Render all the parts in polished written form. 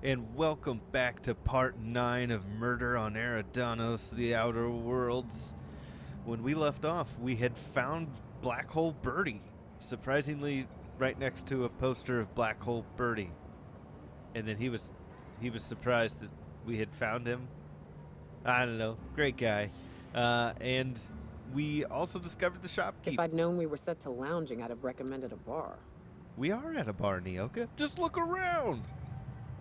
and welcome back to part 9 of Murder on Eridanos, the Outer Worlds. When we left off, we had found Black Hole Birdie, surprisingly right next to a poster of Black Hole Birdie. And then he was surprised that we had found him. I don't know, great guy. And we also discovered the shopkeep. If I'd known we were set to lounging, I'd have recommended a bar. We are at a bar, Nyoka. Just look around.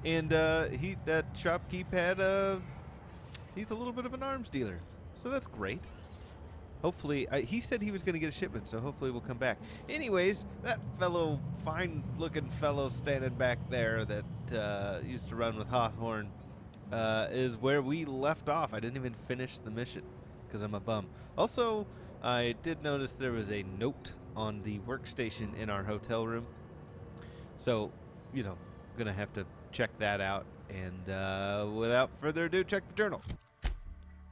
And that shopkeep had he's a little bit of an arms dealer, so that's great. Hopefully, he said he was going to get a shipment, so hopefully we'll come back. Anyways, that fellow, fine-looking fellow standing back there that used to run with Hawthorne is where we left off. I didn't even finish the mission because I'm a bum. Also, I did notice there was a note on the workstation in our hotel room. So, you know, gonna have to check that out. And without further ado, check the journal.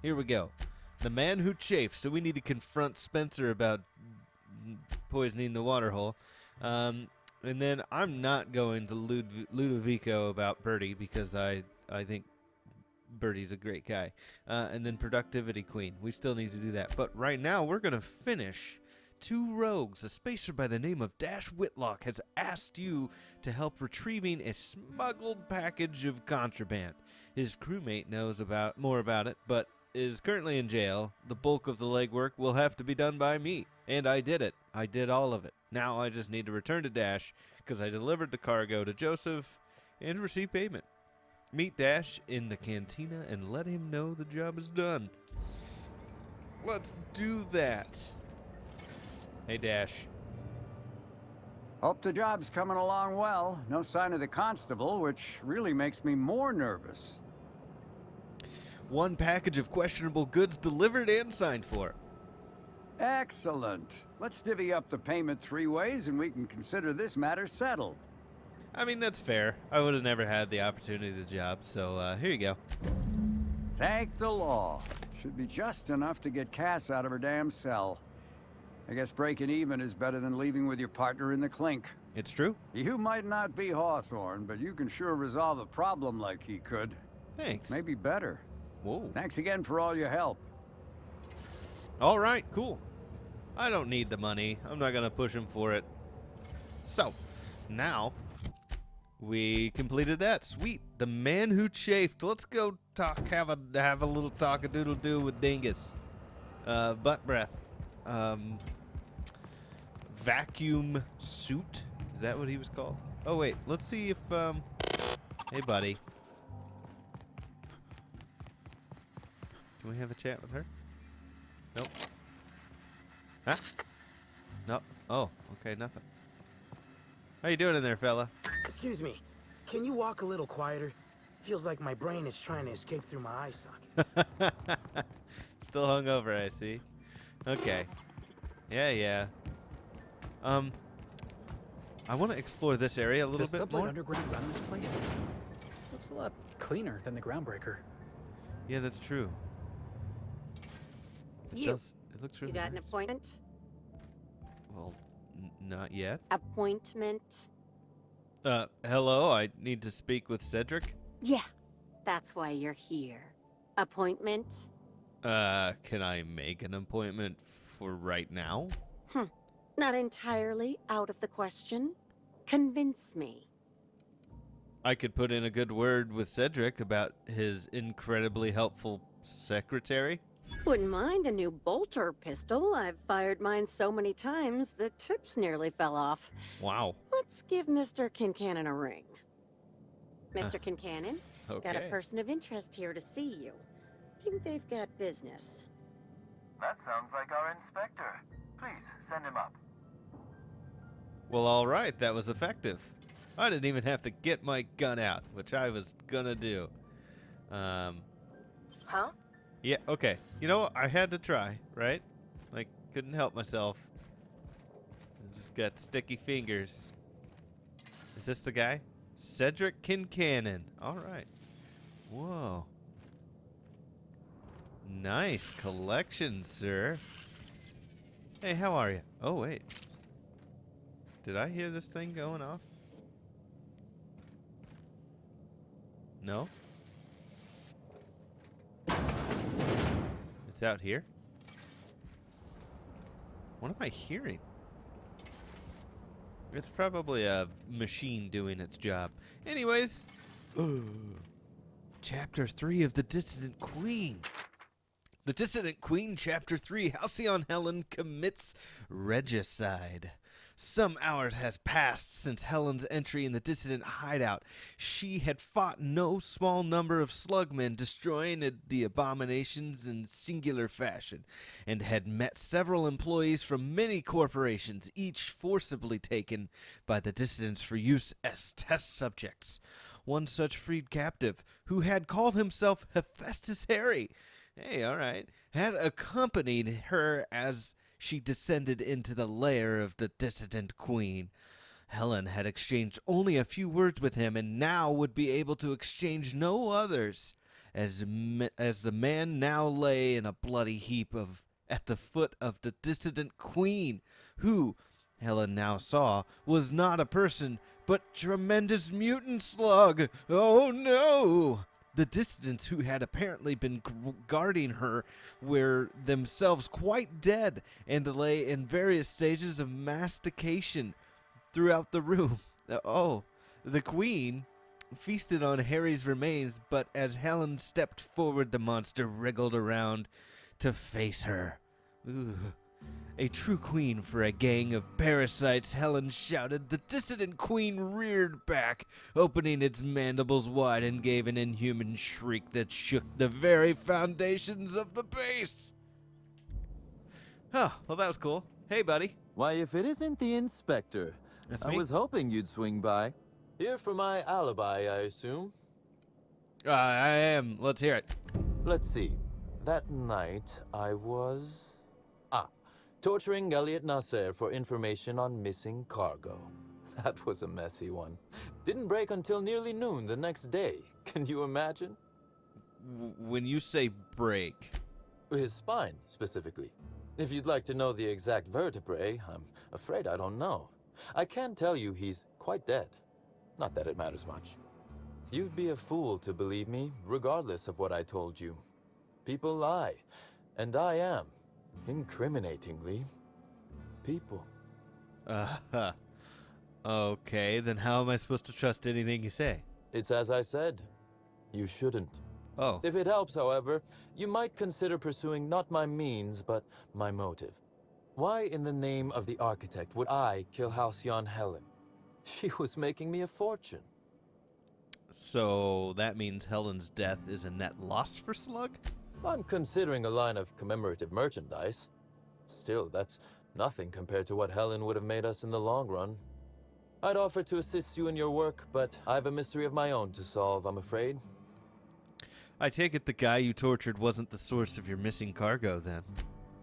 Here we go. The man who chafed. So we need to confront Spencer about poisoning the water hole. And then I'm not going to Ludovico about Birdie because I think Birdie's a great guy. And then Productivity Queen. We still need to do that. But right now we're going to finish two rogues. A spacer by the name of Dash Whitlock has asked you to help retrieving a smuggled package of contraband. His crewmate knows more about it, but is currently in jail. The bulk of the legwork will have to be done by me, and I did it. I did all of it. Now I just need to return to Dash because I delivered the cargo to Joseph and receive payment. Meet Dash in the cantina and let him know the job is done. Let's do that. Hey, Dash. Hope the job's coming along well. No sign of the constable, which really makes me more nervous. One package of questionable goods delivered and signed for. Excellent. Let's divvy up the payment 3 ways and we can consider this matter settled. I mean, that's fair. I would have never had the opportunity to job, so here you go. Thank the law. Should be just enough to get Cass out of her damn cell. I guess breaking even is better than leaving with your partner in the clink. It's true. You might not be Hawthorne, but you can sure resolve a problem like he could. Thanks. Maybe better. Whoa. Thanks again for all your help. All right, cool. I don't need the money. I'm not going to push him for it. So, now we completed that. Sweet. The man who chafed. Let's go talk, have a little talk-a-doodle-doo with Dingus. Butt breath. Vacuum suit? Is that what he was called? Oh, wait. Let's see if, hey, buddy. Can we have a chat with her? Nope. Huh? No. Oh, okay, nothing. How you doing in there, fella? Excuse me. Can you walk a little quieter? Feels like my brain is trying to escape through my eye sockets. Still hungover, I see. Okay. Yeah. I want to explore this area a little bit more. Does Underground run this place? Looks a lot cleaner than the Groundbreaker. Yeah, that's true. It looks really You got an nice. appointment? Well, not yet. Appointment? Hello, I need to speak with Sedrick. Yeah, that's why you're here. Appointment? Can I make an appointment for right now? Not entirely out of the question. Convince me. I could put in a good word with Sedrick about his incredibly helpful secretary. Wouldn't mind a new bolter pistol. I've fired mine so many times, the tips nearly fell off. Wow. Let's give Mr. Kincannon a ring. Mr. Kincannon, Okay. got a person of interest here to see you. Think they've got business. That sounds like our inspector. Please, send him up. Well, all right, that was effective. I didn't even have to get my gun out, which I was gonna do. Huh? Yeah, okay. You know what? I had to try, right? Like, couldn't help myself. I just got sticky fingers. Is this the guy? Sedrick Kincannon. All right. Whoa. Nice collection, sir. Hey, how are you? Oh, wait. Did I hear this thing going off? No? It's out here? What am I hearing? It's probably a machine doing its job. Anyways, Chapter 3 of The Dissident Queen. The Dissident Queen, Chapter 3, Halcyon Helen commits regicide. Some hours has passed since Helen's entry in the dissident hideout. She had fought no small number of slugmen, destroying the abominations in singular fashion, and had met several employees from many corporations, each forcibly taken by the dissidents for use as test subjects. One such freed captive, who had called himself Hephaestus Harry, all right, had accompanied her as she descended into the lair of the dissident queen. Helen had exchanged only a few words with him, and now would be able to exchange no others, as the man now lay in a bloody heap at the foot of the dissident queen, who, Helen now saw, was not a person, but tremendous mutant slug. Oh no! The dissidents who had apparently been guarding her were themselves quite dead and lay in various stages of mastication throughout the room. The queen feasted on Harry's remains, but as Helen stepped forward, the monster wriggled around to face her. Ooh. A true queen for a gang of parasites, Helen shouted. The dissident queen reared back, opening its mandibles wide, and gave an inhuman shriek that shook the very foundations of the base. Oh, well, that was cool. Hey, buddy. Why, if it isn't the inspector, That's I me. was hoping you'd swing by. Here for my alibi, I assume? I am. Let's hear it. Let's see. That night, I was... torturing Elliot Nasser for information on missing cargo. That was a messy one. Didn't break until nearly noon the next day. Can you imagine? When you say break... His spine, specifically. If you'd like to know the exact vertebrae, I'm afraid I don't know. I can tell you he's quite dead. Not that it matters much. You'd be a fool to believe me, regardless of what I told you. People lie, and I am, incriminatingly, people. Okay, then how am I supposed to trust anything you say? It's as I said. You shouldn't. Oh. If it helps, however, you might consider pursuing not my means, but my motive. Why in the name of the architect would I kill Halcyon Helen? She was making me a fortune. So that means Helen's death is a net loss for S.L.U.G? I'm considering a line of commemorative merchandise. Still, that's nothing compared to what Helen would have made us in the long run. I'd offer to assist you in your work, but I have a mystery of my own to solve, I'm afraid. I take it the guy you tortured wasn't the source of your missing cargo, then.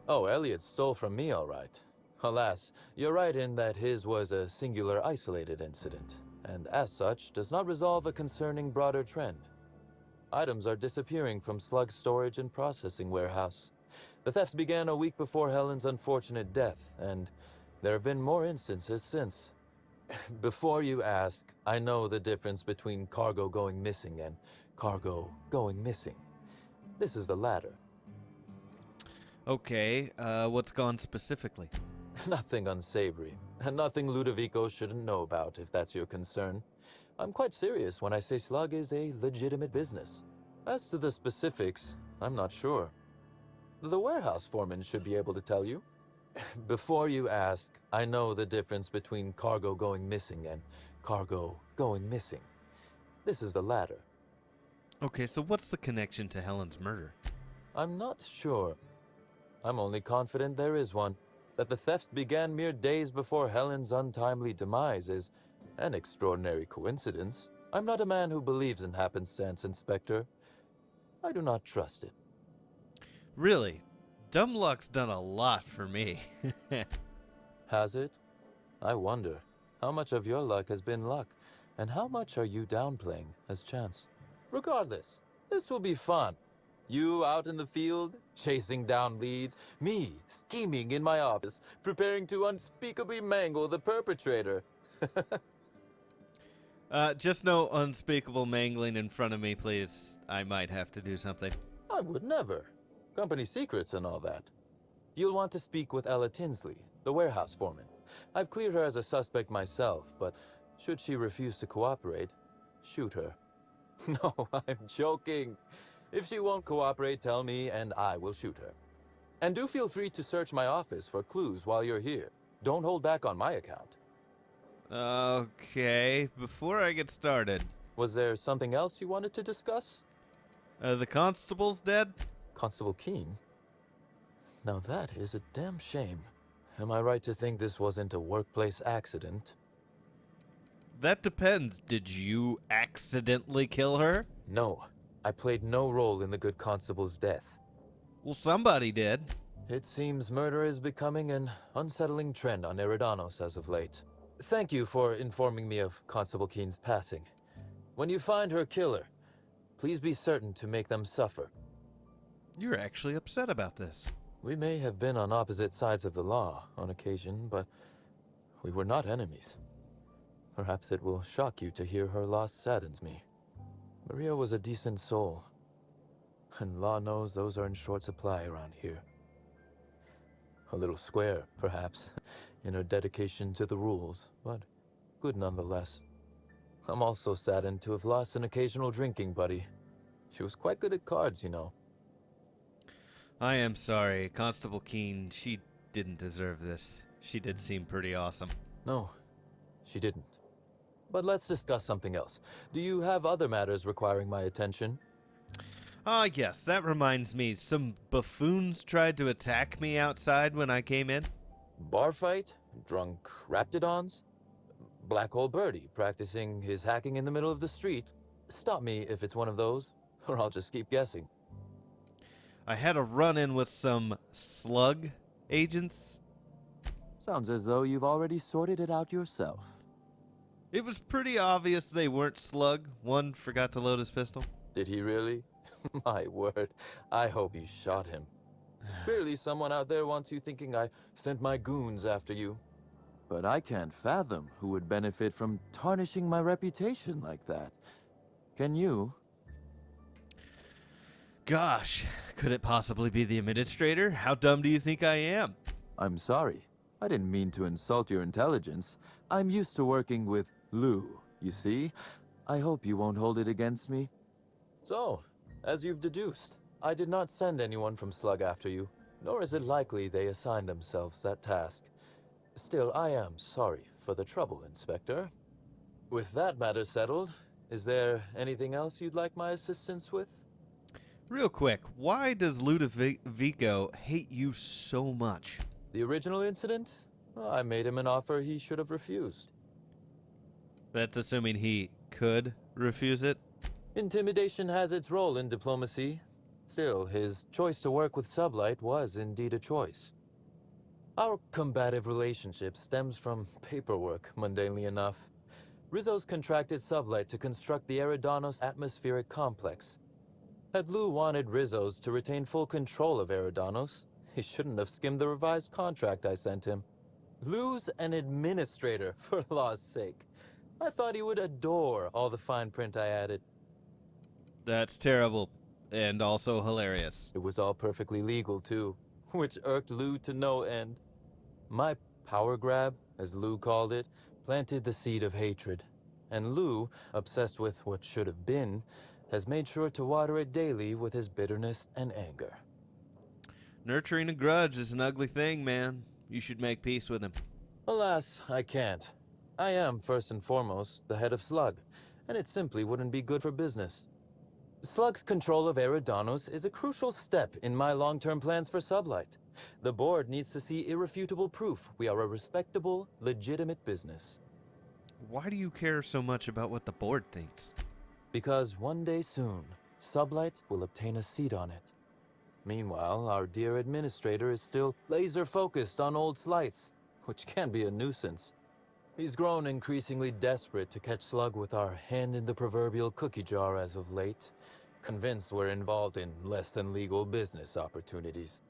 Oh, Elliot stole from me, all right. Alas, you're right in that his was a singular isolated incident, and as such, does not resolve a concerning broader trend. Items are disappearing from S.L.U.G's storage and processing warehouse. The thefts began a week before Helen's unfortunate death, and there have been more instances since. Before you ask, I know the difference between cargo going missing and cargo going missing. This is the latter. Okay, what's gone specifically? Nothing unsavory, and nothing Ludovico shouldn't know about, if that's your concern. I'm quite serious when I say S.L.U.G is a legitimate business. As to the specifics, I'm not sure. The warehouse foreman should be able to tell you. Before you ask, I know the difference between cargo going missing and cargo going missing. This is the latter. Okay, so what's the connection to Helen's murder? I'm not sure. I'm only confident there is one. That the thefts began mere days before Helen's untimely demise is an extraordinary coincidence. I'm not a man who believes in happenstance, Inspector. I do not trust it. Really? Dumb luck's done a lot for me. Has it? I wonder, how much of your luck has been luck, and how much are you downplaying as chance? Regardless, this will be fun. You out in the field, chasing down leads, me scheming in my office, preparing to unspeakably mangle the perpetrator. Just no unspeakable mangling in front of me, please. I might have to do something. I would never. Company secrets and all that. You'll want to speak with Ella Tinsley, the warehouse foreman. I've cleared her as a suspect myself, but should she refuse to cooperate, shoot her. No, I'm joking. If she won't cooperate, tell me and I will shoot her. And do feel free to search my office for clues while you're here. Don't hold back on my account. Okay, before I get started. Was there something else you wanted to discuss? The constable's dead? Constable Keene? Now that is a damn shame. Am I right to think this wasn't a workplace accident? That depends. Did you accidentally kill her? No, I played no role in the good constable's death. Well, somebody did. It seems murder is becoming an unsettling trend on Eridanos as of late. Thank you for informing me of Constable Keene's passing. When you find her killer, please be certain to make them suffer. You're actually upset about this. We may have been on opposite sides of the law on occasion, but we were not enemies. Perhaps it will shock you to hear her loss saddens me. Maria was a decent soul, and law knows those are in short supply around here. A little square, perhaps, in her dedication to the rules, but good nonetheless. I'm also saddened to have lost an occasional drinking buddy. She was quite good at cards, you know. I am sorry. Constable Keene, she didn't deserve this. She did seem pretty awesome. No, she didn't. But let's discuss something else. Do you have other matters requiring my attention? Yes, that reminds me. Some buffoons tried to attack me outside when I came in. Bar fight? Drunk Raptidons? Black Hole Birdie practicing his hacking in the middle of the street? Stop me if it's one of those, or I'll just keep guessing. I had a run-in with some S.L.U.G agents. Sounds as though you've already sorted it out yourself. It was pretty obvious they weren't S.L.U.G. One forgot to load his pistol. Did he really? My word, I hope you shot him. Clearly someone out there wants you thinking I sent my goons after you. But I can't fathom who would benefit from tarnishing my reputation like that. Can you? Gosh, could it possibly be the administrator? How dumb do you think I am? I'm sorry. I didn't mean to insult your intelligence. I'm used to working with Lou, you see? I hope you won't hold it against me. So, as you've deduced, I did not send anyone from S.L.U.G after you, nor is it likely they assigned themselves that task. Still, I am sorry for the trouble, Inspector. With that matter settled, is there anything else you'd like my assistance with? Real quick, why does Ludovico hate you so much? The original incident? Well, I made him an offer he should have refused. That's assuming he could refuse it? Intimidation has its role in diplomacy. Still, his choice to work with Sublight was indeed a choice. Our combative relationship stems from paperwork, mundanely enough. Rizzo's contracted Sublight to construct the Eridanos atmospheric complex. Had Lou wanted Rizzo's to retain full control of Eridanos, he shouldn't have skimmed the revised contract I sent him. Lou's an administrator, for law's sake. I thought he would adore all the fine print I added. That's terrible, and also hilarious. It was all perfectly legal, too, which irked Lou to no end. My power grab, as Lou called it, planted the seed of hatred. And Lou, obsessed with what should have been, has made sure to water it daily with his bitterness and anger. Nurturing a grudge is an ugly thing, man. You should make peace with him. Alas, I can't. I am, first and foremost, the head of S.L.U.G, and it simply wouldn't be good for business. S.L.U.G's control of Eridanos is a crucial step in my long-term plans for Sublight. The board needs to see irrefutable proof we are a respectable, legitimate business. Why do you care so much about what the board thinks? Because one day soon, Sublight will obtain a seat on it. Meanwhile, our dear administrator is still laser-focused on old slights, which can be a nuisance. He's grown increasingly desperate to catch S.L.U.G with our hand in the proverbial cookie jar as of late, convinced we're involved in less-than-legal business opportunities.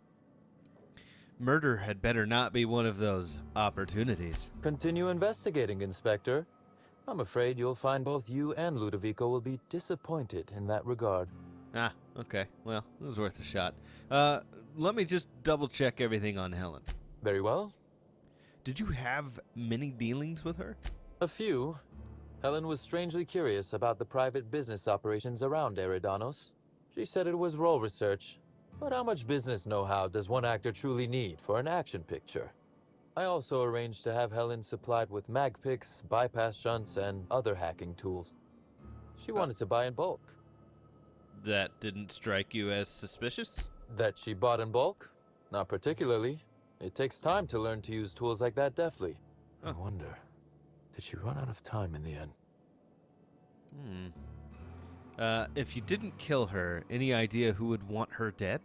Murder had better not be one of those opportunities. Continue investigating, Inspector. I'm afraid you'll find both you and Ludovico will be disappointed in that regard. Ah, okay. Well, it was worth a shot. Let me just double-check everything on Helen. Very well. Did you have many dealings with her? A few. Helen was strangely curious about the private business operations around Eridanos. She said it was role research. But how much business know-how does one actor truly need for an action picture? I also arranged to have Helen supplied with mag picks, bypass shunts, and other hacking tools. She wanted to buy in bulk. That didn't strike you as suspicious? That she bought in bulk? Not particularly. It takes time to learn to use tools like that deftly. I wonder, did she run out of time in the end? If you didn't kill her, any idea who would want her dead?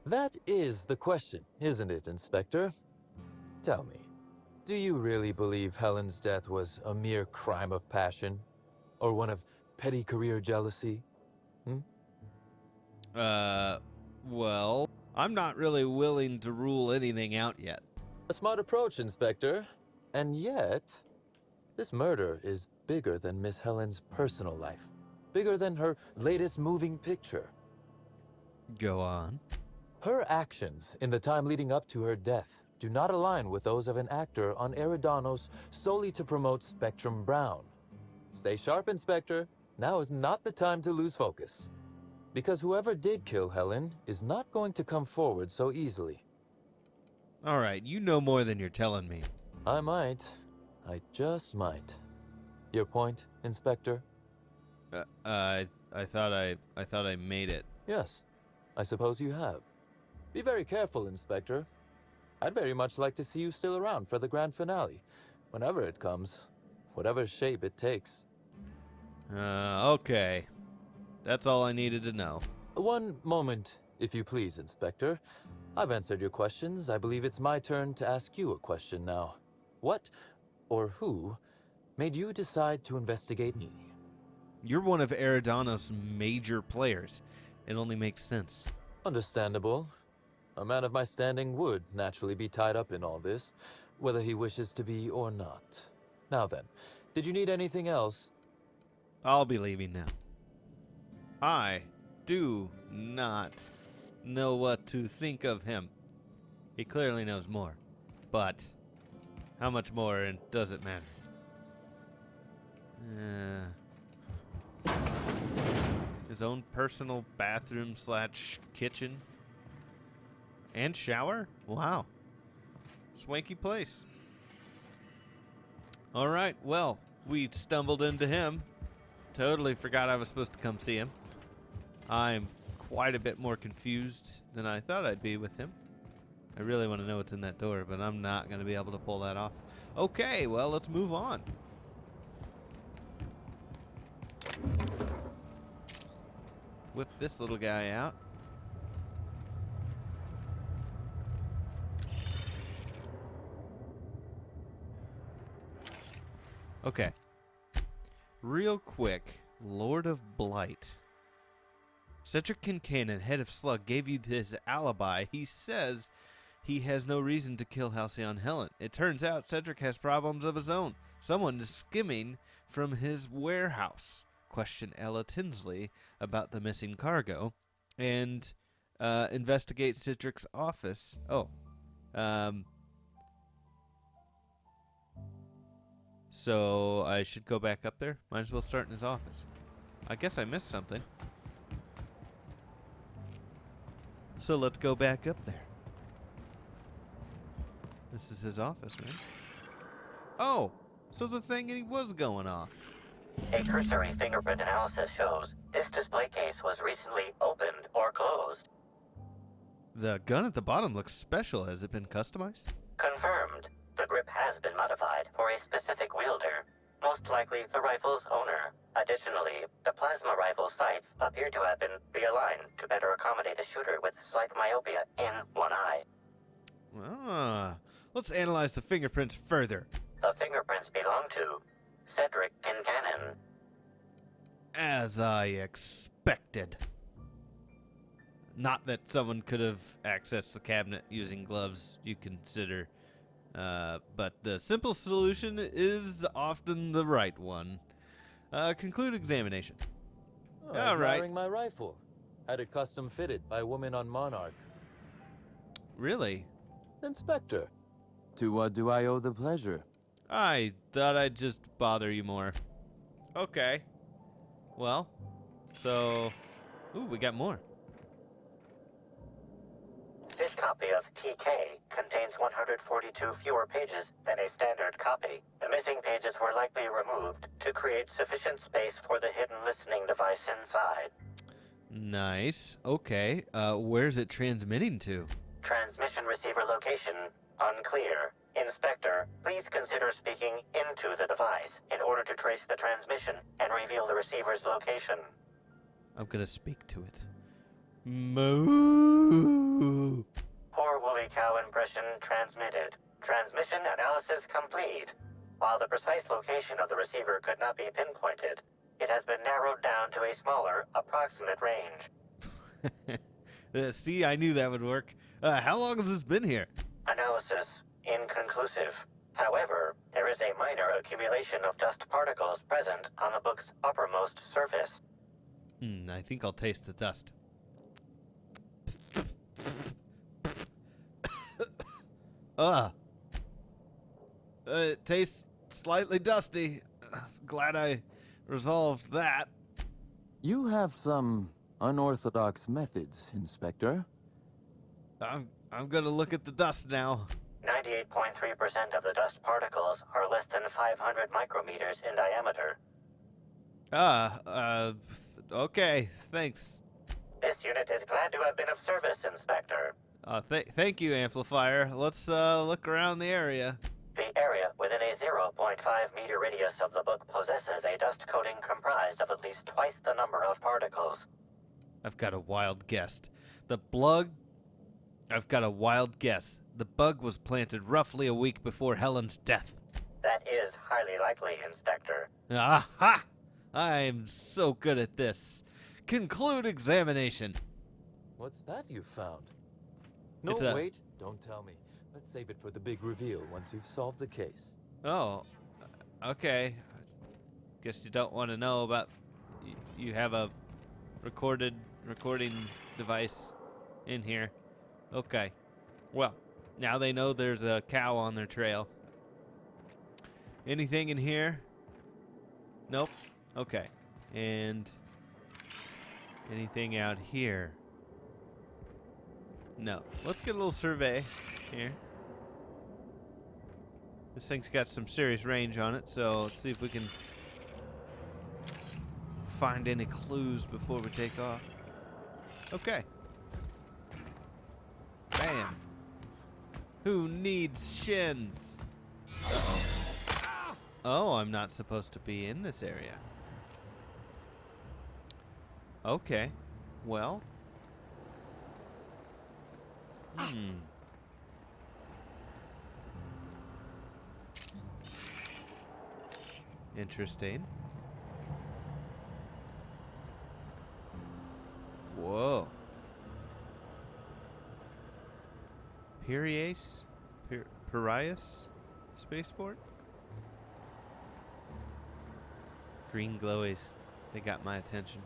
That is the question, isn't it, Inspector? Tell me, do you really believe Helen's death was a mere crime of passion? Or one of petty career jealousy? Well, I'm not really willing to rule anything out yet. A smart approach, Inspector. And yet, this murder is bigger than Miss Helen's personal life. Bigger than her latest moving picture. Go on. Her actions in the time leading up to her death do not align with those of an actor on Eridanos solely to promote Spectrum Brown. Stay sharp, Inspector. Now is not the time to lose focus. Because whoever did kill Helen is not going to come forward so easily. All right, you know more than you're telling me. I might. I just might. Your point, Inspector? I thought I made it. Yes, I suppose you have. Be very careful, Inspector. I'd very much like to see you still around for the grand finale, whenever it comes, whatever shape it takes. Okay. That's all I needed to know. One moment, if you please, Inspector. I've answered your questions. I believe it's my turn to ask you a question now. What, or who, made you decide to investigate me? You're one of Eridanos' major players. It only makes sense. Understandable. A man of my standing would naturally be tied up in all this, whether he wishes to be or not. Now then, did you need anything else? I'll be leaving now. I do not know what to think of him. He clearly knows more. But how much more, and does it matter? His own personal bathroom / kitchen and shower? Wow. Swanky place. All right, well, we stumbled into him. Totally forgot I was supposed to come see him. I'm quite a bit more confused than I thought I'd be with him. I really want to know what's in that door, but I'm not going to be able to pull that off. Okay, well, let's move on. Whip this little guy out. Okay. Real quick, Lord of Blight. Sedrick Kincannon, head of S.L.U.G, gave you his alibi. He says he has no reason to kill Halcyon Helen. It turns out Sedrick has problems of his own. Someone is skimming from his warehouse. Question Ella Tinsley about the missing cargo and investigate Sedrick's office. So I should go back up there? Might as well start in his office. I guess I missed something. So let's go back up there. This is his office, right? Oh, so the thing was going off. A cursory fingerprint analysis shows this display case was recently opened or closed. The gun at the bottom looks special. Has it been customized? Confirmed. The grip has been modified for a specific wielder, most likely the rifle's owner. Additionally, the plasma rifle sights appear to have been realigned to better accommodate a shooter with slight myopia in one eye. Let's analyze the fingerprints further. The fingerprints belong to Sedrick Kincannon. As I expected. Not that someone could have accessed the cabinet using gloves, you consider. But the simple solution is often the right one. Conclude examination. Oh, All right. admiring my rifle. Had it custom fitted by a woman on Monarch. Really? Inspector, to what do I owe the pleasure? I thought I'd just bother you more. Okay. Well, so... Ooh, we got more. This copy of TK contains 142 fewer pages than a standard copy. The missing pages were likely removed to create sufficient space for the hidden listening device inside. Nice. Okay. Where's it transmitting to? Transmission receiver location unclear. Inspector, please consider speaking into the device in order to trace the transmission and reveal the receiver's location. I'm gonna speak to it. Moo. Poor woolly cow impression transmitted. Transmission analysis complete. While the precise location of the receiver could not be pinpointed, it has been narrowed down to a smaller, approximate range. See, I knew that would work. How long has this been here? Analysis inconclusive. However, there is a minor accumulation of dust particles present on the book's uppermost surface. I think I'll taste the dust. It tastes slightly dusty. Glad I resolved that. You have some unorthodox methods, Inspector. I'm gonna look at the dust now. 98.3% of the dust particles are less than 500 micrometers in diameter. Okay, thanks. This unit is glad to have been of service, Inspector. Thank you, Amplifier. Let's look around the area. The area within a 0.5 meter radius of the book possesses a dust coating comprised of at least twice the number of particles. I've got a wild guess. The bug was planted roughly a week before Helen's death. That is highly likely, Inspector. Aha! I'm so good at this. Conclude examination. What's that you found? It's No, a- wait, don't tell me. Let's save it for the big reveal once you've solved the case. Oh, okay. Guess you don't want to know about... You have a recording device in here. Okay. Well, now they know there's a cow on their trail. Anything in here? Nope. Okay. And anything out here? No. Let's get a little survey here. This thing's got some serious range on it, so let's see if we can find any clues before we take off. Okay. Bam. Who needs shins? Uh-oh. Oh, I'm not supposed to be in this area. Okay. Well. Interesting. Whoa. Piraeus spaceport? Green glowies. They got my attention.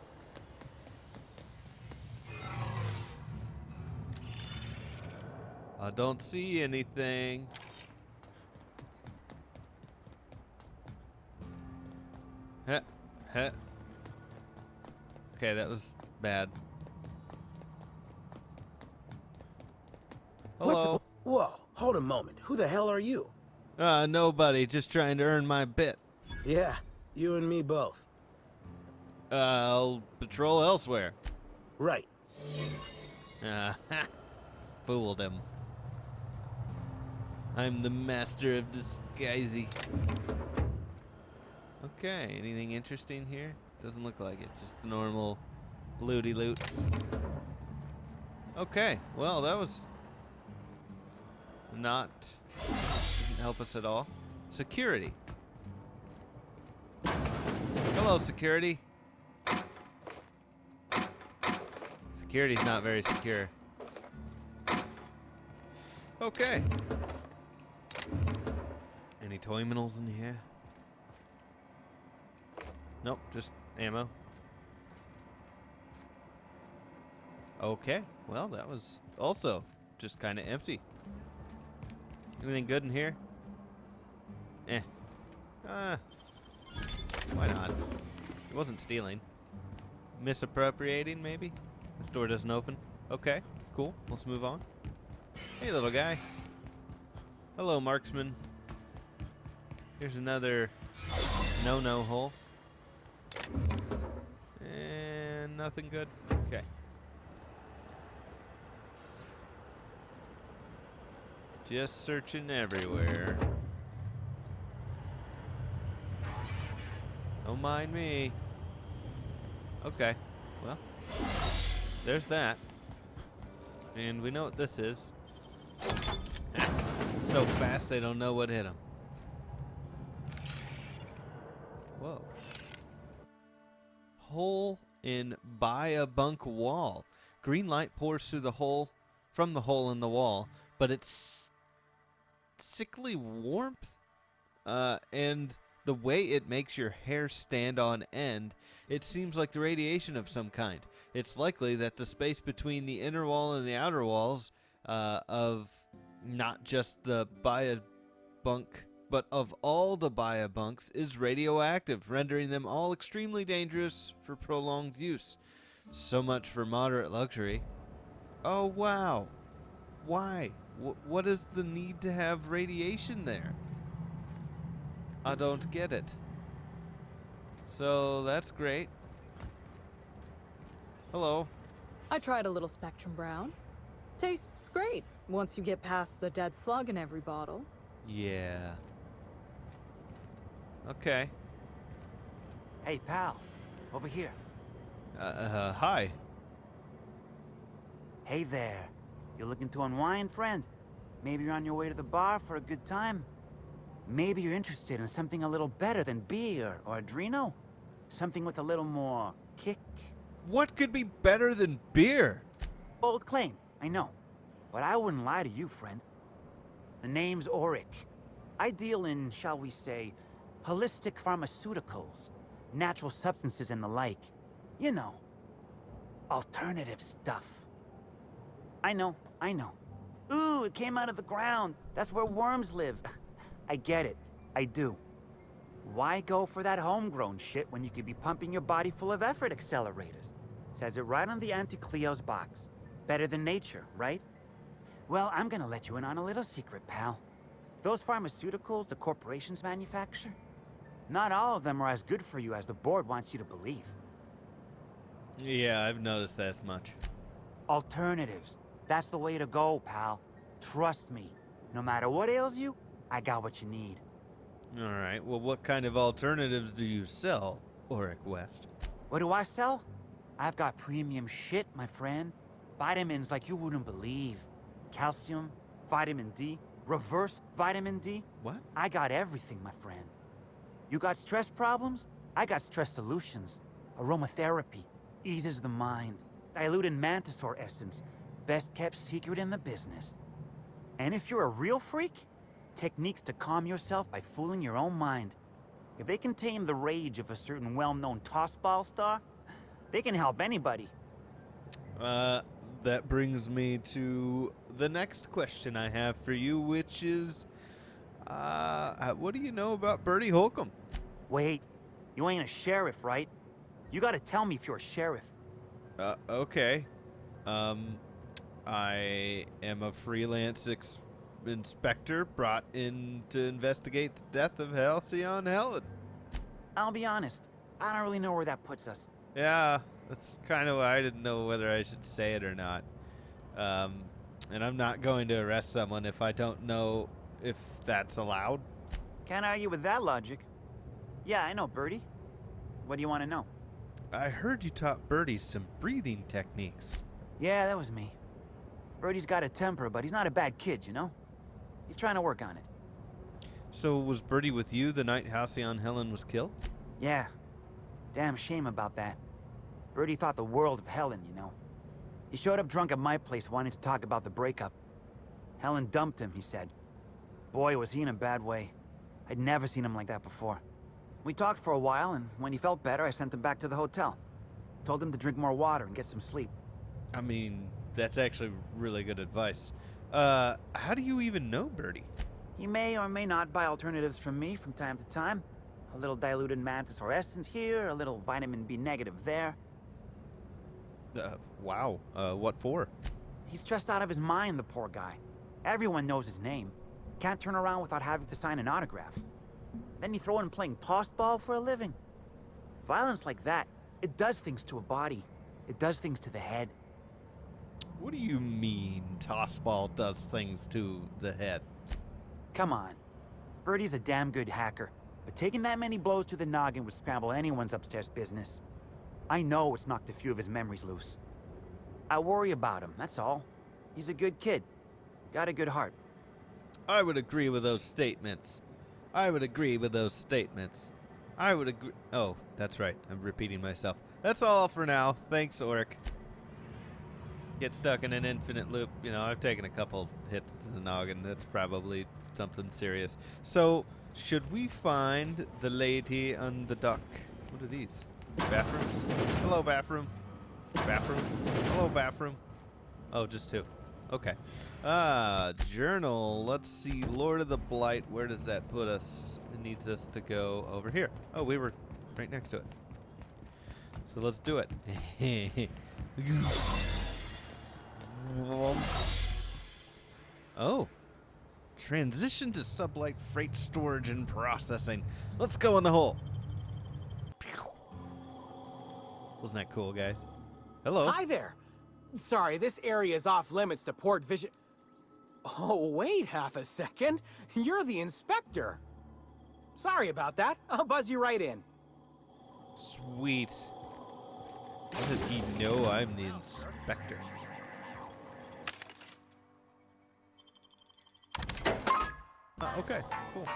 I don't see anything. Heh. Heh. Okay, that was bad. Hello. Whoa, hold a moment. Who the hell are you? Nobody. Just trying to earn my bit. Yeah, you and me both. I'll patrol elsewhere. Right. Fooled him. I'm the master of disguising. Okay, anything interesting here? Doesn't look like it. Just the normal looty loots. Okay, well, that was not... didn't help us at all. Security. Hello, security. Security's not very secure. Okay. Any terminals in here? Nope, just ammo. Okay, well, that was also just kind of empty. Anything good in here? Eh. Why not? It wasn't stealing. Misappropriating, maybe? This door doesn't open. Okay, cool. Let's move on. Hey, little guy. Hello, marksman. Here's another no-no hole. And nothing good. Okay. Just searching everywhere. Don't mind me. Okay. Well, there's that. And we know what this is. So fast they don't know what hit them. Whoa. Hole in by a bunk wall. Green light pours through the hole from the hole in the wall, but it's sickly warmth. And the way it makes your hair stand on end, it seems like the radiation of some kind. It's likely that the space between the inner wall and the outer walls of not just the Baya bunk, but of all the Baya bunks is radioactive, rendering them all extremely dangerous for prolonged use. So much for moderate luxury. Oh, wow. Why? What is the need to have radiation there? I don't get it. So that's great. Hello. I tried a little Spectrum Brown. Tastes great once you get past the dead slug in every bottle. Yeah. Okay. Hey, pal. Over here. Hi. Hey there. You looking to unwind, friend? Maybe you're on your way to the bar for a good time? Maybe you're interested in something a little better than beer or Adreno? Something with a little more kick? What could be better than beer? Bold claim, I know. But I wouldn't lie to you, friend. The name's Auric. I deal in, shall we say, holistic pharmaceuticals, natural substances and the like. You know, alternative stuff. I know. Ooh, it came out of the ground. That's where worms live. I get it. I do. Why go for that homegrown shit when you could be pumping your body full of effort accelerators? Says it right on the Anti-Cleo's box. Better than nature, right? Well, I'm gonna let you in on a little secret, pal. Those pharmaceuticals the corporations manufacture, not all of them are as good for you as the board wants you to believe. Yeah, I've noticed that as much. Alternatives. That's the way to go, pal. Trust me. No matter what ails you, I got what you need. All right. Well, what kind of alternatives do you sell, Auric West? What do I sell? I've got premium shit, my friend. Vitamins like you wouldn't believe. Calcium, vitamin D, reverse vitamin D. What? I got everything, my friend. You got stress problems? I got stress solutions. Aromatherapy eases the mind. Diluted mantisaur essence, best kept secret in the business. And if you're a real freak, techniques to calm yourself by fooling your own mind. If they can tame the rage of a certain well-known tossball star, they can help anybody. That brings me to the next question I have for you, which is, what do you know about Bertie Holcomb? Wait, you ain't a sheriff, right? You gotta tell me if you're a sheriff. Okay. I am a freelance inspector brought in to investigate the death of Halcyon Helen. I'll be honest, I don't really know where that puts us. Yeah, that's kind of why I didn't know whether I should say it or not. And I'm not going to arrest someone if I don't know if that's allowed. Can't argue with that logic. Yeah, I know, Bertie. What do you want to know? I heard you taught Bertie some breathing techniques. Yeah, that was me. Bertie's got a temper, but he's not a bad kid, you know? He's trying to work on it. So was Bertie with you the night Halcyon Helen was killed? Yeah. Damn shame about that. Bertie thought the world of Helen, you know. He showed up drunk at my place wanting to talk about the breakup. Helen dumped him, he said. Boy, was he in a bad way. I'd never seen him like that before. We talked for a while, and when he felt better, I sent him back to the hotel. Told him to drink more water and get some sleep. I mean, that's actually really good advice. How do you even know Birdie? He may or may not buy alternatives from me from time to time. A little diluted mantis or essence here, a little vitamin B negative there. Wow. What for? He's stressed out of his mind, the poor guy. Everyone knows his name. Can't turn around without having to sign an autograph. Then you throw in playing tossball for a living. Violence like that, it does things to a body. It does things to the head. What do you mean tossball does things to the head? Come on. Birdie's a damn good hacker, but taking that many blows to the noggin would scramble anyone's upstairs business. I know it's knocked a few of his memories loose. I worry about him, that's all. He's a good kid. Got a good heart. I would agree with those statements. I would agree with those statements. I would agree. Oh, that's right. I'm repeating myself. That's all for now. Thanks, Oric. Get stuck in an infinite loop. You know, I've taken a couple hits to the noggin. That's probably something serious. So, should we find the lady on the dock? What are these? Bathrooms? Hello, bathroom. Bathroom? Hello, bathroom. Oh, just two. Okay. Journal. Let's see. Lord of the Blight. Where does that put us? It needs us to go over here. Oh, we were right next to it. So let's do it. Oh. Transition to sublight freight storage and processing. Let's go in the hole. Wasn't that cool, guys? Hello. Hi there. Sorry, this area is off limits to port vision. Oh, wait half a second. You're the inspector. Sorry about that. I'll buzz you right in. Sweet. How did he know I'm the inspector? Okay, cool.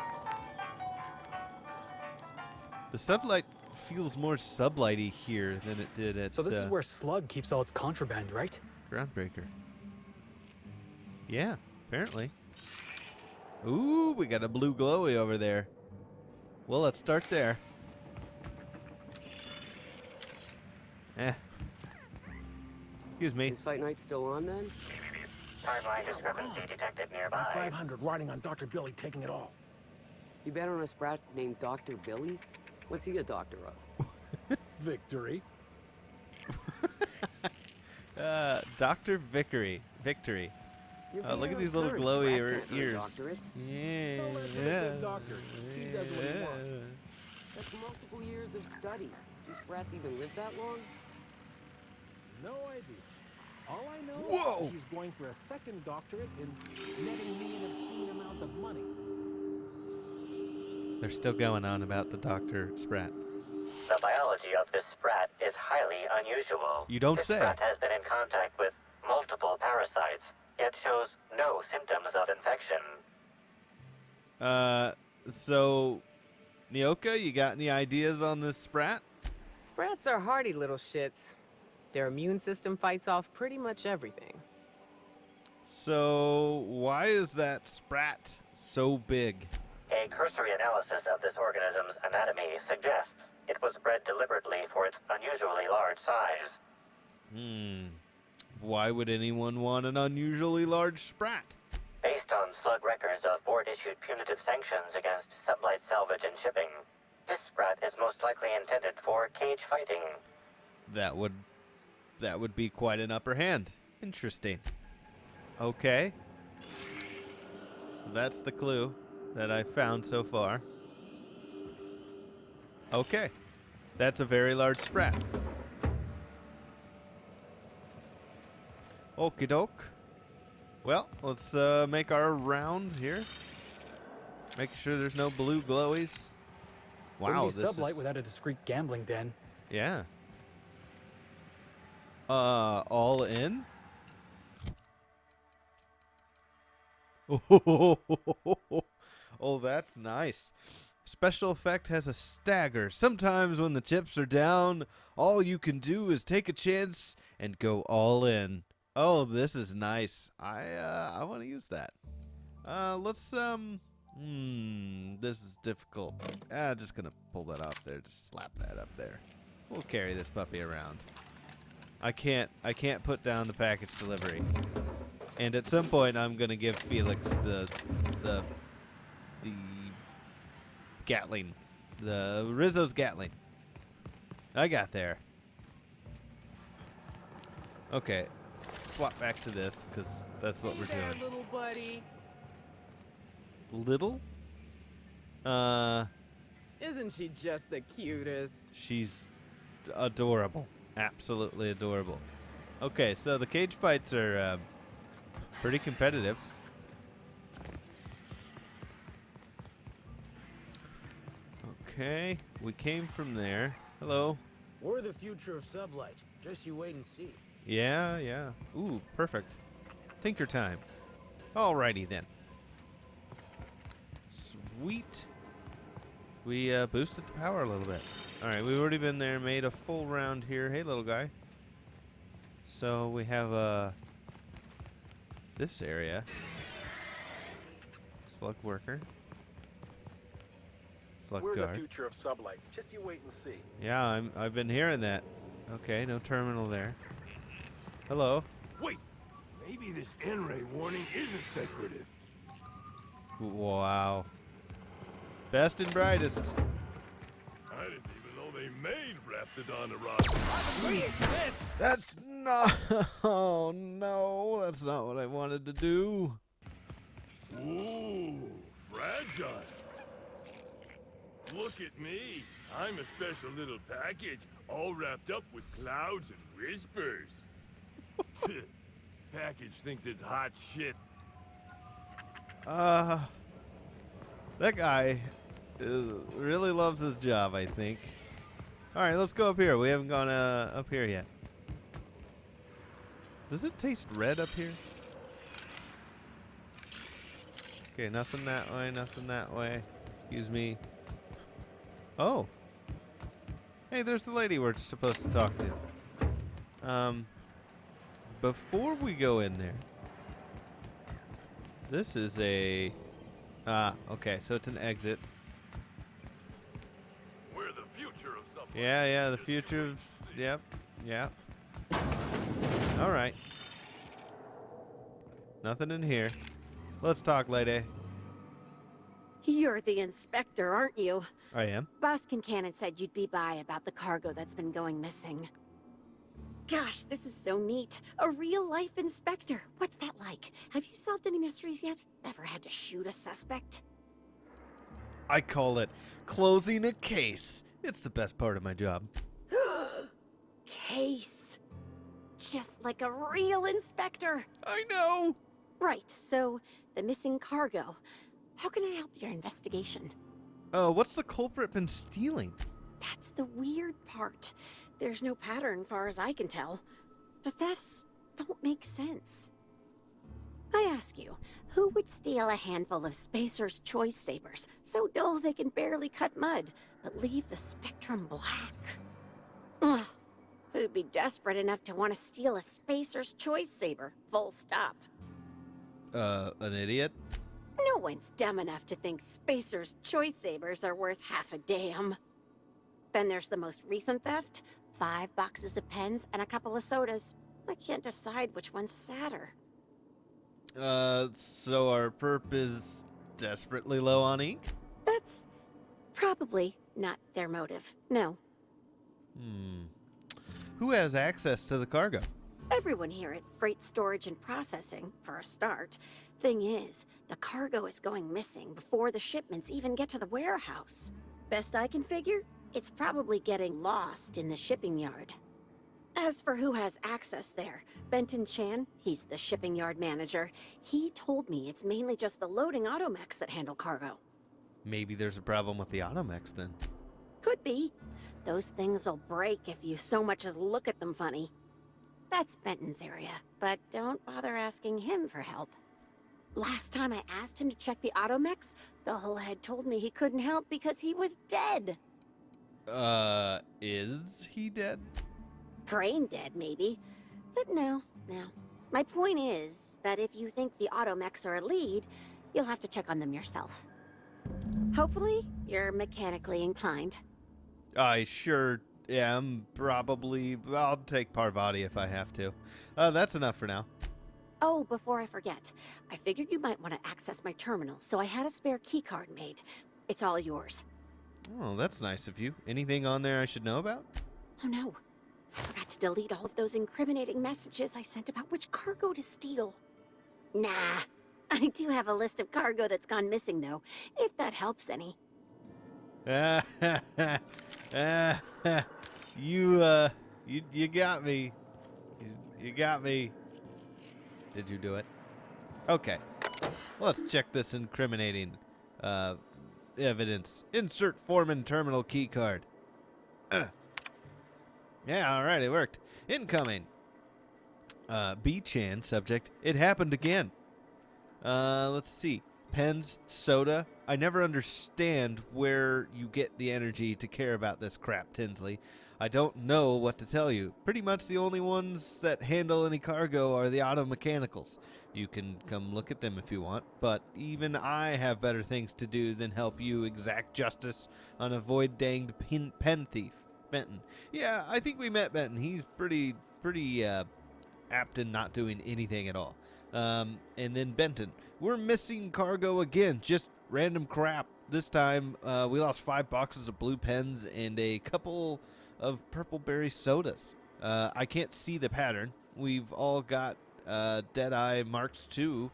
The sublight feels more sublighty here than it did at. So this is where S.L.U.G keeps all its contraband, right? Groundbreaker. Yeah, apparently. Ooh, we got a blue glowy over there. Well, let's start there. Excuse me. Is Fight Night still on then? Timeline discrepancy detected nearby. 500 riding on Dr. Billy taking it all. You bet on a sprat named Dr. Billy? What's he a doctor of? Victory. Dr. Victory. Look at these little glowy ears. Yeah. Doctor. He does what he wants. That's multiple years of study. Do sprats even live that long? No idea. All I know Whoa. is she's going for a second doctorate in netting me an obscene amount of money. They're still going on about the Dr. Sprat. The biology of this sprat is highly unusual. You don't this say. This sprat has been in contact with multiple parasites, yet shows no symptoms of infection. So, Nyoka, you got any ideas on this sprat? Sprats are hardy little shits. Their immune system fights off pretty much everything. So, why is that sprat so big? A cursory analysis of this organism's anatomy suggests it was bred deliberately for its unusually large size. Why would anyone want an unusually large sprat? Based on S.L.U.G records of board-issued punitive sanctions against sublight salvage and shipping, this sprat is most likely intended for cage fighting. That would be quite an upper hand. Interesting. Okay. So that's the clue that I found so far. Okay. That's a very large sprat. Okie doke. Well, let's make our rounds here. Make sure there's no blue glowies. Wow, Wouldn't be sublight without a discreet gambling den. Yeah. All in? Oh, that's nice. Special effect has a stagger. Sometimes when the chips are down, all you can do is take a chance and go all in. Oh, this is nice. I want to use that. Let's This is difficult. Just gonna pull that off there. Just slap that up there. We'll carry this puppy around. I can't put down the package delivery. And at some point, I'm gonna give Felix the Gatling, the Rizzo's Gatling. I got there. Okay, swap back to this because that's what we're doing. Little buddy. Little? Isn't she just the cutest? She's adorable. Absolutely adorable. Okay, so the cage fights are pretty competitive. Okay, we came from there. Hello. We're the future of sublight. Just you wait and see. Yeah, yeah. Ooh, perfect. Thinker time. Alrighty then. Sweet. We boosted the power a little bit. Alright, we've already been there, made a full round here. Hey, little guy. So we have this area. Slug worker. Slug We're guard. the future of sublight. Just you wait and see. Yeah, I've been hearing that. Okay, no terminal there. Hello. Wait, maybe this N-ray warning isn't decorative. Wow. Best and brightest. I didn't even know they made Raptidon. That's not. Oh no, that's not what I wanted to do. Ooh, fragile. Look at me. I'm a special little package, all wrapped up with clouds and whispers. Package thinks it's hot shit. That guy really loves his job, I think. All right, let's go up here. We haven't gone up here yet. Does it taste red up here? Okay, nothing that way, nothing that way. Excuse me. Oh. Hey, there's the lady we're supposed to talk to. Before we go in there, this is a... okay, so it's an exit. We're the future of something. Yeah, the future of... Yep. All right. Nothing in here. Let's talk, lady. You're the inspector, aren't you? I am. Boss Kincannon said you'd be by about the cargo that's been going missing. Gosh, this is so neat. A real-life inspector. What's that like? Have you solved any mysteries yet? Ever had to shoot a suspect? I call it closing a case. It's the best part of my job. Case. Just like a real inspector. I know. Right, so the missing cargo. How can I help your investigation? What's the culprit been stealing? That's the weird part. There's no pattern far as I can tell. The thefts don't make sense. I ask you, who would steal a handful of Spacer's Choice Sabers, so dull they can barely cut mud, but leave the spectrum black? Ugh. Who'd be desperate enough to want to steal a Spacer's Choice Saber, full stop? An idiot? No one's dumb enough to think Spacer's Choice Sabers are worth half a damn. Then there's the most recent theft. 5 boxes of pens and a couple of sodas. I can't decide which one's sadder. So our perp is desperately low on ink? That's probably not their motive, no. Who has access to the cargo? Everyone here at Freight Storage and Processing, for a start. Thing is, the cargo is going missing before the shipments even get to the warehouse. Best I can figure, it's probably getting lost in the shipping yard. As for who has access there, Benton Chan, he's the shipping yard manager. He told me it's mainly just the loading automechs that handle cargo. Maybe there's a problem with the automechs then. Could be. Those things will break if you so much as look at them funny. That's Benton's area, but don't bother asking him for help. Last time I asked him to check the automechs, the whole head told me he couldn't help because he was dead. Is he dead? Brain dead, maybe. But no. My point is that if you think the automechs are a lead, you'll have to check on them yourself. Hopefully, you're mechanically inclined. I sure am. Probably. I'll take Parvati if I have to. That's enough for now. Oh, before I forget, I figured you might want to access my terminal, so I had a spare keycard made. It's all yours. Oh, that's nice of you. Anything on there I should know about? Oh no, I forgot to delete all of those incriminating messages I sent about which cargo to steal. Nah, I do have a list of cargo that's gone missing though, if that helps any. You got me. You got me. Did you do it? Okay. Let's check this incriminating evidence. Insert foreman terminal key card. Yeah, all right, it worked. Incoming. B-Chan, subject. It happened again. Let's see. Pens, soda. I never understand where you get the energy to care about this crap, Tinsley. I don't know what to tell you. Pretty much the only ones that handle any cargo are the auto mechanicals. You can come look at them if you want, but even I have better things to do than help you exact justice on a void-danged pen thief. Benton. Yeah, I think we met Benton. He's pretty apt in not doing anything at all. And then Benton. We're missing cargo again. Just random crap. This time, we lost 5 boxes of blue pens and a couple of purple berry sodas. I can't see the pattern. We've all got Deadeye Marks II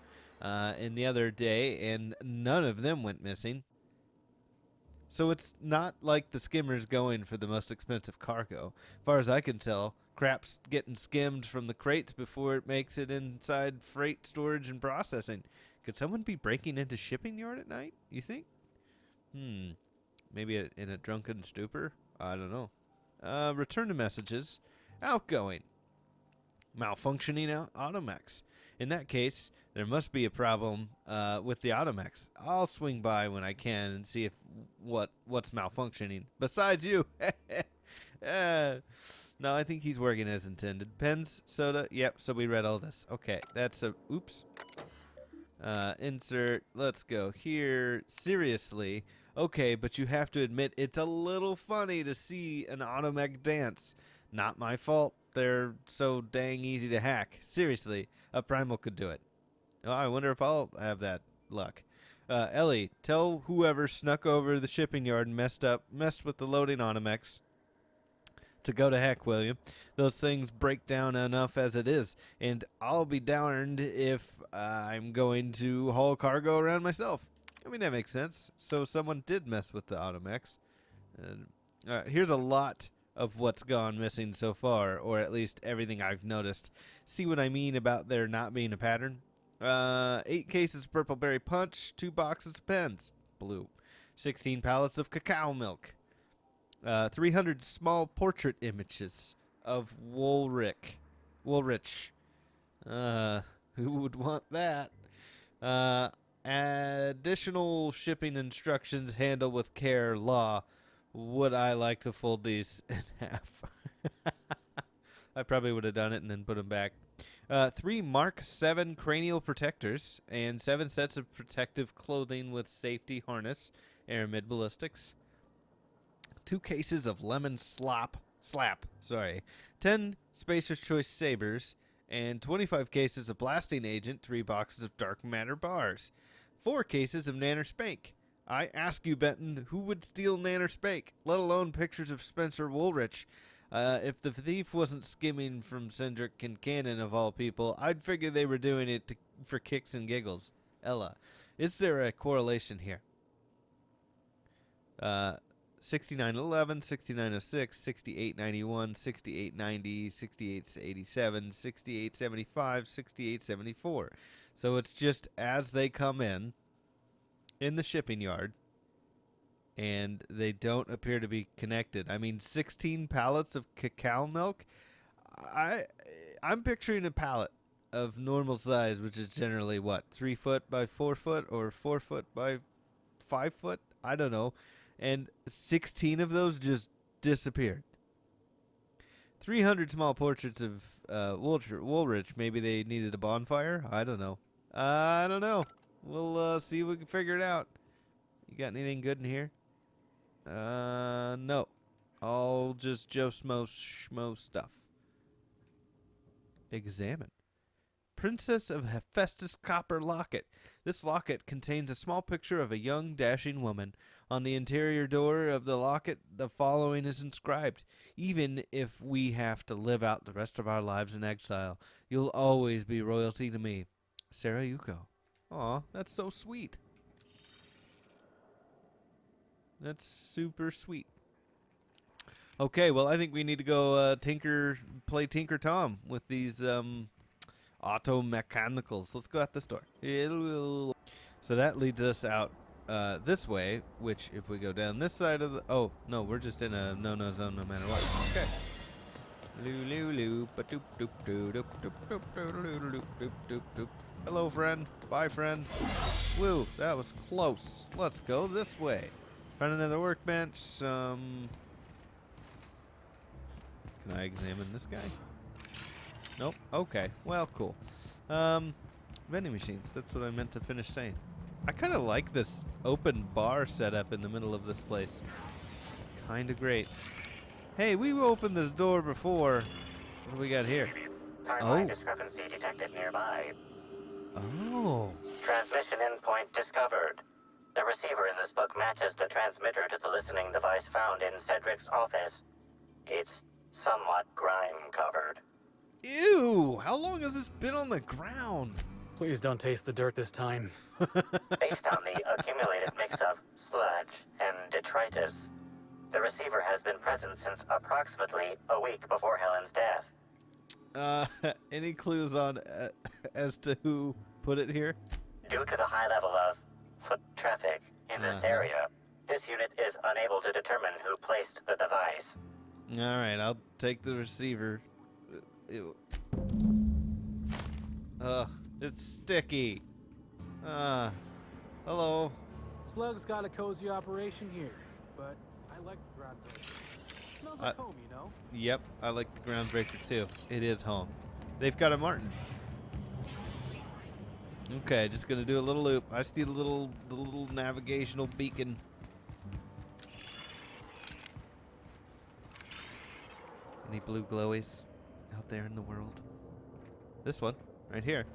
in the other day, and none of them went missing. So it's not like the skimmer's going for the most expensive cargo. As far as I can tell, crap's getting skimmed from the crates before it makes it inside freight storage and processing. Could someone be breaking into shipping yard at night, you think? Maybe in a drunken stupor? I don't know. Return to messages. Outgoing. Malfunctioning Automex. In that case, there must be a problem with the Automex. I'll swing by when I can and see if what's malfunctioning. Besides you. No, I think he's working as intended. Pens, soda. Yep, so we read all this. Okay, that's a... Oops. Insert. Let's go here. Seriously. Okay, but you have to admit it's a little funny to see an Automech dance. Not my fault. They're so dang easy to hack. Seriously, a Primal could do it. Oh, I wonder if I'll have that luck. Ellie, tell whoever snuck over the shipping yard and messed with the loading Automex to go to heck, will you? Those things break down enough as it is, and I'll be darned if I'm going to haul cargo around myself. I mean, that makes sense. So someone did mess with the Automex. Here's a lot of what's gone missing so far, or at least everything I've noticed. See what I mean about there not being a pattern? 8 cases of Purple Berry Punch, 2 boxes of pens, blue, 16 pallets of cacao milk, 300 small portrait images of Woolrich. Who would want that? Additional shipping instructions, handle with care, law. Would I like to fold these in half? I probably would have done it and then put them back. 3 Mark 7 cranial protectors and 7 sets of protective clothing with safety harness, aramid ballistics. 2 cases of lemon slap, 10 Spacer's Choice sabers, and 25 cases of blasting agent, 3 boxes of dark matter bars, 4 cases of Nanner Spank. I ask you, Benton, who would steal Nanner Spank, let alone pictures of Spencer Woolrich? If the thief wasn't skimming from Sedrick Kincannon of all people, I'd figure they were doing it for kicks and giggles. Ella, is there a correlation here? 6911, 6906, 6891, 6890, 6887, 6875, 6874. So it's just as they come in the shipping yard, and they don't appear to be connected. I mean, 16 pallets of cacao milk? I'm picturing a pallet of normal size, which is generally, what, 3 foot by 4 foot or 4 foot by 5 foot? I don't know. And 16 of those just disappeared. 300 small portraits of Woolrich. Maybe they needed a bonfire? I don't know. We'll see if we can figure it out. You got anything good in here? No. All just Joe Schmo stuff. Examine. Princess of Hephaestus copper locket. This locket contains a small picture of a young, dashing woman. On the interior door of the locket, the following is inscribed. Even if we have to live out the rest of our lives in exile, you'll always be royalty to me. Sarah Yuko. Aw, that's so sweet. That's super sweet. Okay, well, I think we need to go play Tinker Tom with these auto mechanicals. Let's go out this door. So that leads us out this way, which if we go down this side of the... Oh, no, we're just in a no-no zone no matter what. Okay. Hello, friend. Bye, friend. Woo, that was close. Let's go this way. Find another workbench. Can I examine this guy? Nope. Okay. Well, cool. Vending machines. That's what I meant to finish saying. I kind of like this open bar setup in the middle of this place. Kind of great. Hey, we opened this door before. What do we got here? Timeline discrepancy detected nearby. Oh. Transmission endpoint discovered. The receiver in this book matches the transmitter to the listening device found in Sedrick's office. It's somewhat grime-covered. Ew! How long has this been on the ground? Please don't taste the dirt this time. Based on the accumulated mix of sludge and detritus, the receiver has been present since approximately a week before Helen's death. Any clues on as to who put it here? Due to the high level of foot traffic in this area, this unit is unable to determine who placed the device. All right, I'll take the receiver. It's sticky. Hello. Slug's got a cozy operation here, but I like the ground breaker. Smells like home, you know? Yep, I like the groundbreaker too. It is home. They've got a Martin. Okay, just gonna do a little loop. I see the little navigational beacon. Any blue glowies out there in the world? This one, right here.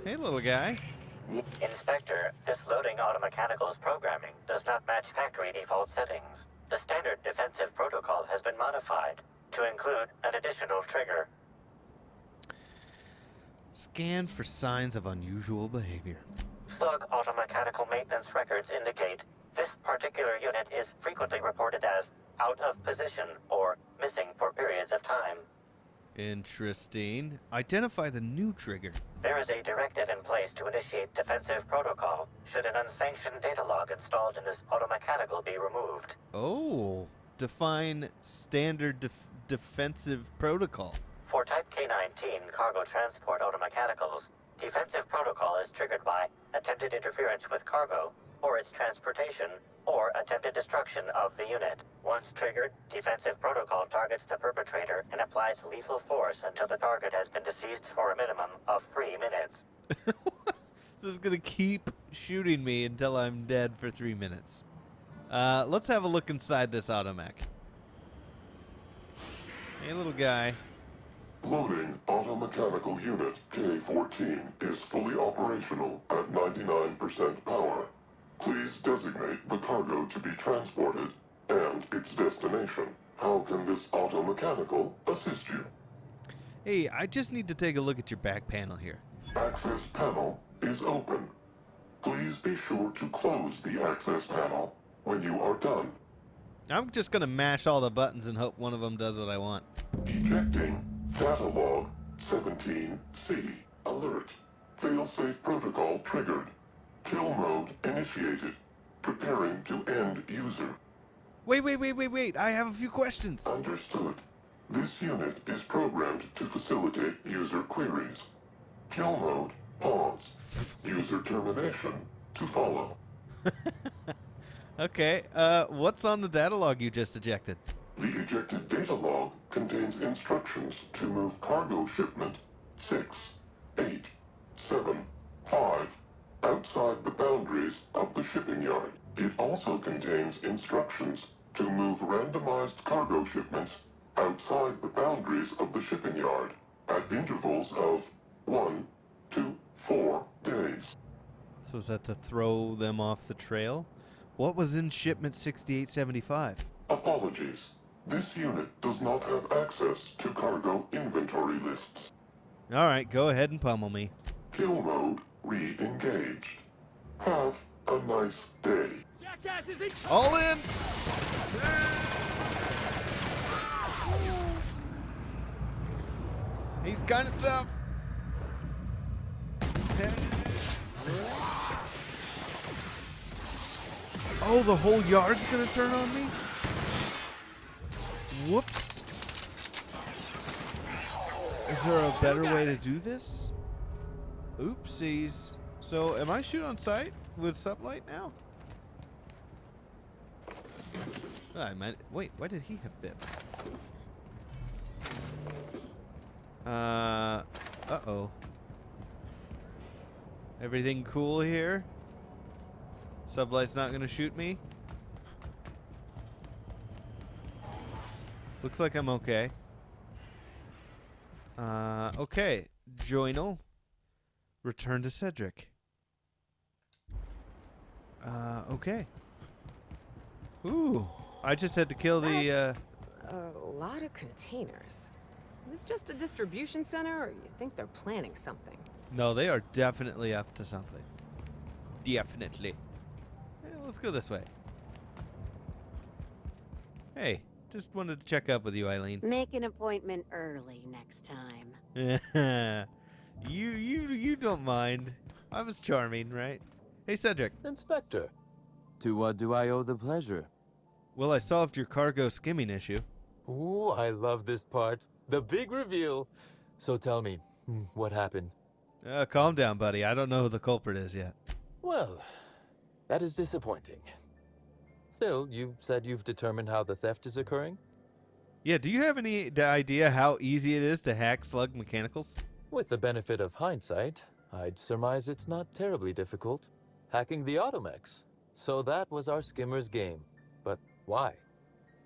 Hey, little guy. Inspector, this loading automechanical's programming does not match factory default settings. The standard defensive protocol has been modified to include an additional trigger. Scan for signs of unusual behavior. S.L.U.G automechanical maintenance records indicate this particular unit is frequently reported as out of position or missing for periods of time. Interesting. Identify the new trigger. There is a directive in place to initiate defensive protocol should an unsanctioned data log installed in this automechanical be removed. Oh, define standard defensive protocol. For Type K-19 cargo transport automechanicals, defensive protocol is triggered by attempted interference with cargo, or its transportation, or attempted destruction of the unit. Once triggered, defensive protocol targets the perpetrator and applies lethal force until the target has been deceased for a minimum of 3 minutes. This is gonna keep shooting me until I'm dead for 3 minutes. Let's have a look inside this automech. Hey, little guy. Loading automechanical unit K-14 is fully operational at 99% power. Please designate the cargo to be transported and its destination. How can this automechanical assist you? Hey, I just need to take a look at your back panel here. Access panel is open. Please be sure to close the access panel when you are done. I'm just gonna mash all the buttons and hope one of them does what I want. Ejecting data log 17C. Alert. Failsafe protocol triggered. Kill mode initiated. Preparing to end user. Wait. I have a few questions. Understood. This unit is programmed to facilitate user queries. Kill mode pause. User termination to follow. Okay, what's on the data log you just ejected? The ejected data log contains instructions to move cargo shipment 6, 8, 7, 5 out outside the boundaries of the shipping yard. It also contains instructions to move randomized cargo shipments outside the boundaries of the shipping yard at intervals of 1 to 4 days. So is that to throw them off the trail? What was in shipment 6875? Apologies. This unit does not have access to cargo inventory lists. Alright, go ahead and pummel me. Kill mode re-engaged. Have a nice day. All in! He's kind of tough. Oh, the whole yard's gonna turn on me? Whoops. Is there a better way to do this? Oopsies. So, am I shoot on sight with sublight now? I might. Wait, why did he have bits? Uh-oh. Everything cool here? Sublight's not gonna shoot me? Looks like I'm okay. Okay. Joinal. Return to Sedrick. Okay. Ooh. I just had to kill the, That's a lot of containers. Is this just a distribution center, or you think they're planning something? No, they are definitely up to something. Definitely. Let's go this way. Hey, just wanted to check up with you, Eileen. Make an appointment early next time. You don't mind. I was charming, right? Hey, Cedric. Inspector, to what do I owe the pleasure? Well, I solved your cargo skimming issue. Ooh, I love this part. The big reveal. So tell me, what happened? Calm down, buddy. I don't know who the culprit is yet. Well, that is disappointing. Still, you said you've determined how the theft is occurring? Yeah, do you have any idea how easy it is to hack S.L.U.G mechanicals? With the benefit of hindsight, I'd surmise it's not terribly difficult. Hacking the automechs. So that was our skimmer's game. But why?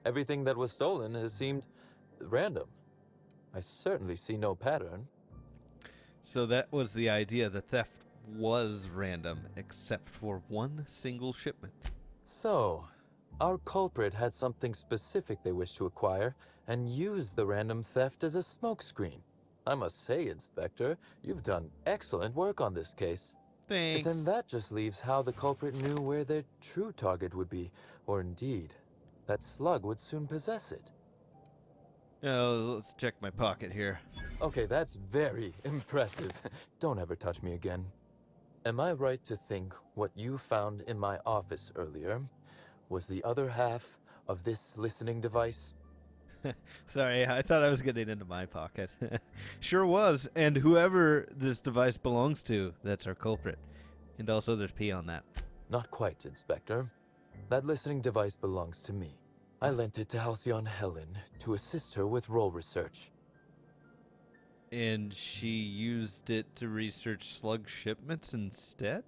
Everything that was stolen has seemed random. I certainly see no pattern. So that was the idea. The theft was random, except for one single shipment. So, our culprit had something specific they wished to acquire and used the random theft as a smokescreen. I must say, Inspector, you've done excellent work on this case. Thanks. Then that just leaves how the culprit knew where their true target would be, or indeed, that S.L.U.G would soon possess it. Let's check my pocket here. Okay, that's very impressive. Don't ever touch me again. Am I right to think what you found in my office earlier was the other half of this listening device? Sorry, I thought I was getting into my pocket. Sure was, and whoever this device belongs to, that's our culprit. And also there's P on that. Not quite, Inspector. That listening device belongs to me. I lent it to Halcyon Helen to assist her with role research. And she used it to research S.L.U.G shipments instead?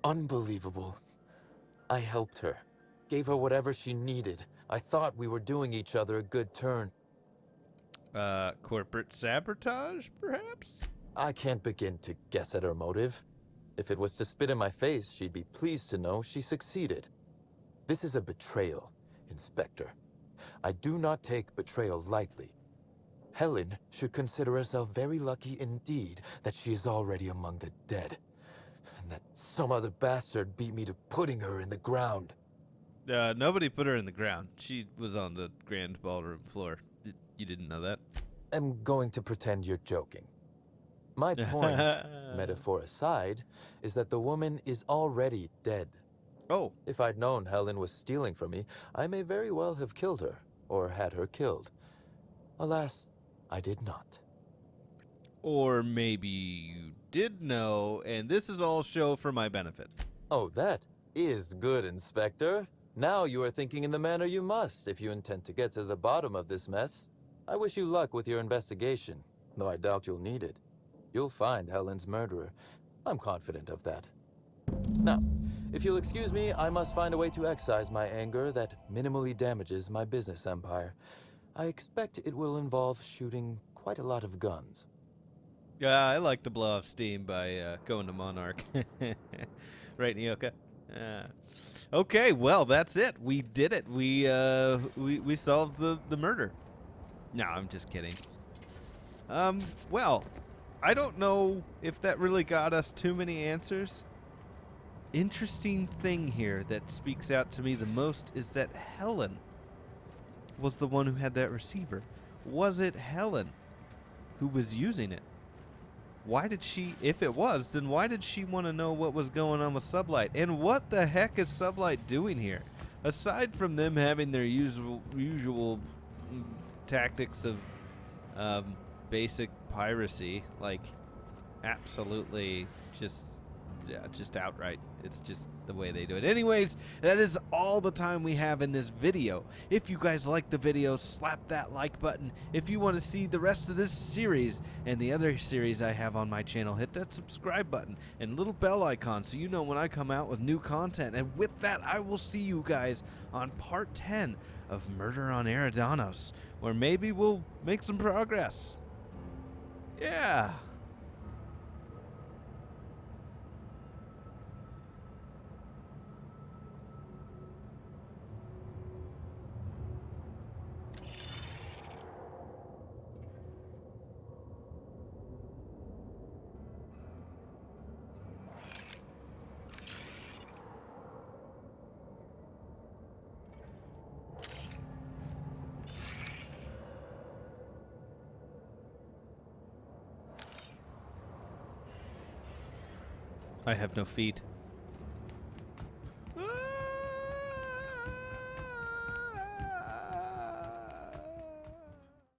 Unbelievable. I helped her. Gave her whatever she needed. I thought we were doing each other a good turn. Corporate sabotage, perhaps? I can't begin to guess at her motive. If it was to spit in my face, she'd be pleased to know she succeeded. This is a betrayal, Inspector. I do not take betrayal lightly. Helen should consider herself very lucky indeed that she is already among the dead, and that some other bastard beat me to putting her in the ground. Nobody put her in the ground. She was on the grand ballroom floor. You didn't know that? I'm going to pretend you're joking. My point, metaphor aside, is that the woman is already dead. Oh. If I'd known Helen was stealing from me, I may very well have killed her, or had her killed. Alas, I did not. Or maybe you did know, and this is all show for my benefit. Oh, that is good, Inspector. Now you are thinking in the manner you must if you intend to get to the bottom of this mess. I wish you luck with your investigation, though I doubt you'll need it. You'll find Helen's murderer. I'm confident of that. Now, if you'll excuse me, I must find a way to excise my anger that minimally damages my business empire. I expect it will involve shooting quite a lot of guns. Yeah, I like to blow off steam by going to Monarch. Right, Nyoka? Okay, well, that's it. We did it. We solved the murder. No, I'm just kidding. Well, I don't know if that really got us too many answers. Interesting thing here that speaks out to me the most is that Helen was the one who had that receiver. Was it Helen who was using it? Why did she, if it was, then why did she want to know what was going on with Sublight? And what the heck is Sublight doing here? Aside from them having their usual tactics of basic piracy, like absolutely just outright. It's just the way they do it. Anyways, that is all the time we have in this video. If you guys like the video, slap that like button. If you want to see the rest of this series and the other series I have on my channel, hit that subscribe button and little bell icon so you know when I come out with new content. And with that, I will see you guys on part 10 of Murder on Eridanos, where maybe we'll make some progress. Yeah. I have no feet.